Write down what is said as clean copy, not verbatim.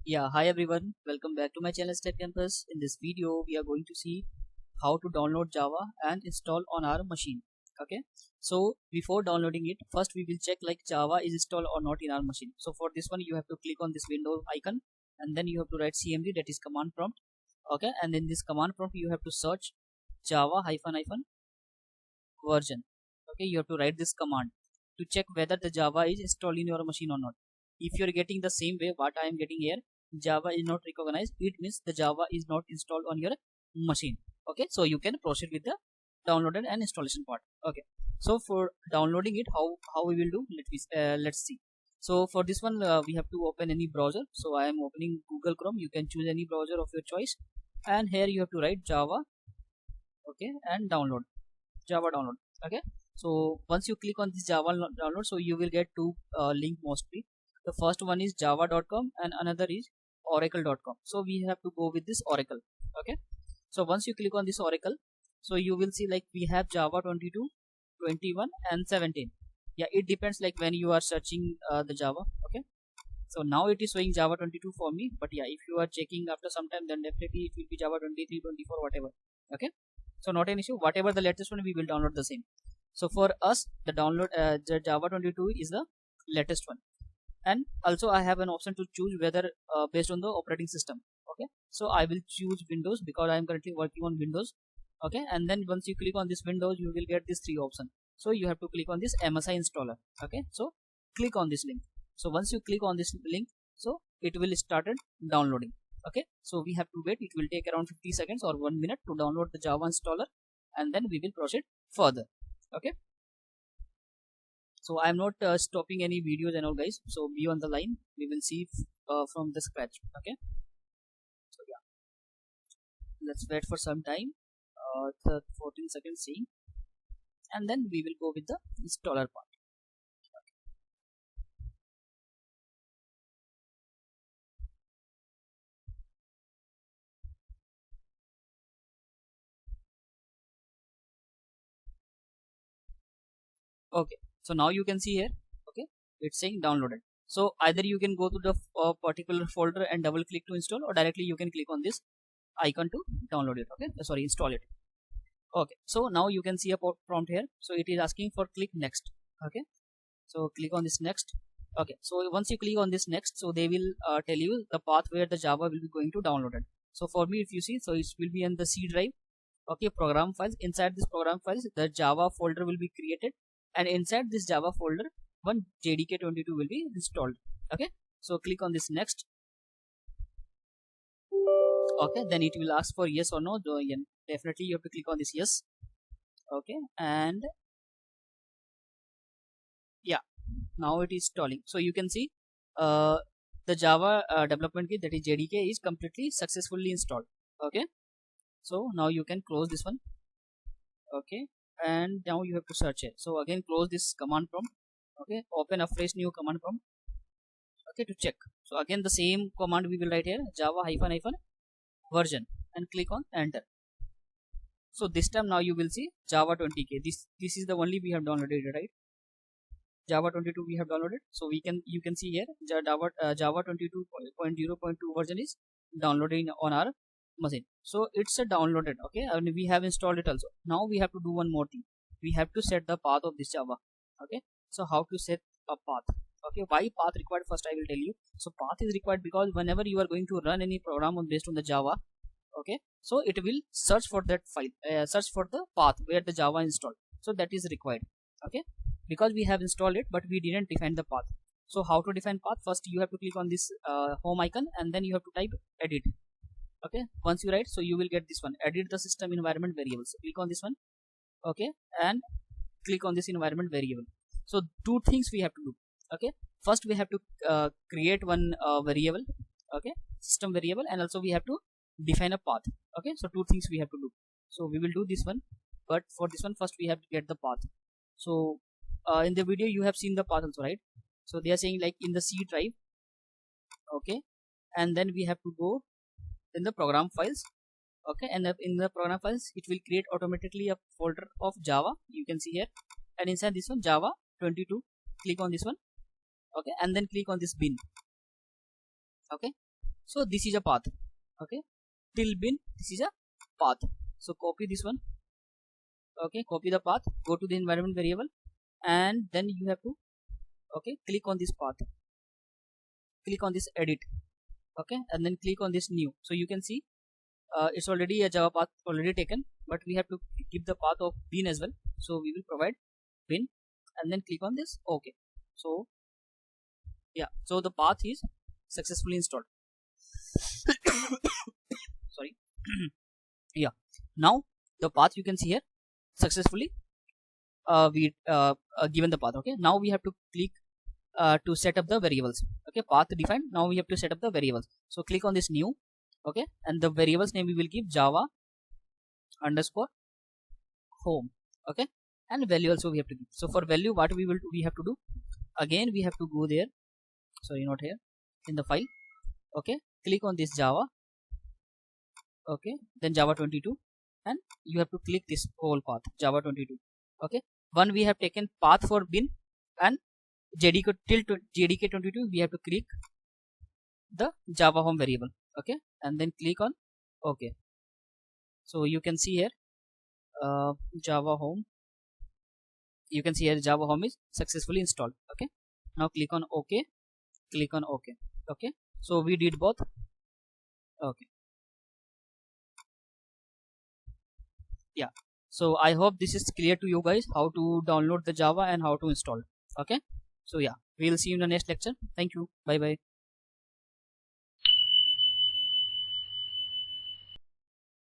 Yeah, hi everyone. Welcome back to my channel Tech Campus. In this video, we are going to see how to download Java and install on our machine. Okay. So before downloading it, first we will check like Java is installed or not in our machine. So for this one, you have to click on this window icon, and then you have to write CMD, that is command prompt. Okay. And in this command prompt, you have to search Java hyphen version. Okay. You have to write this command to check whether the Java is installed in your machine or not. If you are getting the same way what I am getting here, Java is not recognized, it means the Java is not installed on your machine. Okay, so you can proceed with the downloaded and installation part. Okay, so for downloading it, how we will do, let's see. So for this one, we have to open any browser. So I am opening Google Chrome. You can choose any browser of your choice, and here you have to write Java. Okay, and download Java download. Okay, so once you click on this Java download, so you will get two link mostly. The first one is java.com and another is oracle.com. So we have to go with this Oracle. Okay, so once you click on this Oracle, so you will see like we have Java 22, 21 and 17. Yeah, it depends like when you are searching the Java. Okay, so now it is showing Java 22 for me, but yeah, if you are checking after some time, then definitely it will be Java 23, 24, whatever. Okay, so not an issue, whatever the latest one, we will download the same. So for us, the download the Java 22 is the latest one, and also I have an option to choose whether based on the operating system. Okay, so I will choose Windows because I am currently working on Windows. Okay, and then once you click on this Windows, you will get this three option. So you have to click on this MSI installer. Okay, so click on this link. So once you click on this link, so it will started downloading. Okay, so we have to wait, it will take around 50 seconds or 1 minute to download the Java installer, and then we will proceed further. Okay, so I am not stopping any videos and all, guys, so be on the line, we will see from the scratch. Okay, so yeah, let's wait for some time, the 14 seconds seeing, and then we will go with the installer part. Okay, so now you can see here, okay, it's saying downloaded. So either you can go to the particular folder and double click to install, or directly you can click on this icon to download it. Okay, sorry, install it. Okay, so now you can see a prompt here, so it is asking for click next. Okay, so click on this next. Okay, so once you click on this next, so they will tell you the path where the Java will be going to download it. So for me, if you see, so it will be in the C drive. Okay, program files. Inside this program files, the Java folder will be created, and inside this Java folder, one JDK 22 will be installed. Okay, so click on this next. Okay, then it will ask for yes or no. Definitely you have to click on this yes. Okay, and yeah, now it is installing. So you can see the Java development kit, that is JDK, is completely successfully installed. Okay, so now you can close this one. Okay, and now you have to search it. So again, close this command prompt. Okay, open a fresh new command prompt. Okay, to check. So again, the same command we will write here, Java hyphen version, and click on enter. So this time now you will see Java 20k. This is the only we have downloaded, right? Java 22 we have downloaded. So you can see here Java 22.0.2 version is downloading on our machine. So it's a downloaded. Okay, and we have installed it also. Now we have to do one more thing. We have to set the path of this Java. Okay, so how to set a path? Okay, why path required? First I will tell you. So path is required because whenever you are going to run any program based on the Java, okay, so it will search for that file, search for the path where the Java installed. So that is required. Okay, because we have installed it but we didn't define the path. So how to define path? First you have to click on this home icon, and then you have to type edit. Okay, once you write, so you will get this one, edit the system environment variables. Click on this one. Okay, and click on this environment variable. So two things we have to do. Okay, first we have to create one variable. Okay, system variable, and also we have to define a path. Okay, so two things we have to do. So we will do this one, but for this one first we have to get the path. So in the video you have seen the path also, right? So they are saying like in the C drive. Okay, and then we have to go in the program files. Okay, and in the program files it will create automatically a folder of Java, you can see here, and inside this one Java 22, click on this one. Okay, and then click on this bin. Okay, So this is a path. Okay, till bin, this is a path. So copy this one. Okay, copy the path, go to the environment variable, and then you have to, okay, click on this path, click on this edit, okay, and then click on this new. So you can see it's already a Java path already taken, but we have to give the path of bin as well. So we will provide bin and then click on this okay. So yeah, so the path is successfully installed. Sorry. Yeah, now the path you can see here successfully we given the path. Okay, now we have to click to set up the variables. Okay, path defined, now we have to set up the variables. So click on this new, okay, and the variables name we will give Java underscore home, okay, and value also we have to give. So for value, what we have to do, again we have to go there, sorry, not here, in the file, okay, click on this Java, okay, then Java 22, and you have to click this whole path Java 22. Okay, one we have taken path for bin, and JDK till JDK 22 we have to click the Java home variable, okay, and then click on okay. So you can see here Java home, you can see here Java home is successfully installed. Okay, now click on okay, click on okay. Okay, so we did both. Okay, yeah, so I hope this is clear to you guys how to download the Java and how to install. Okay, so yeah, we'll see you in the next lecture. Thank you, bye bye.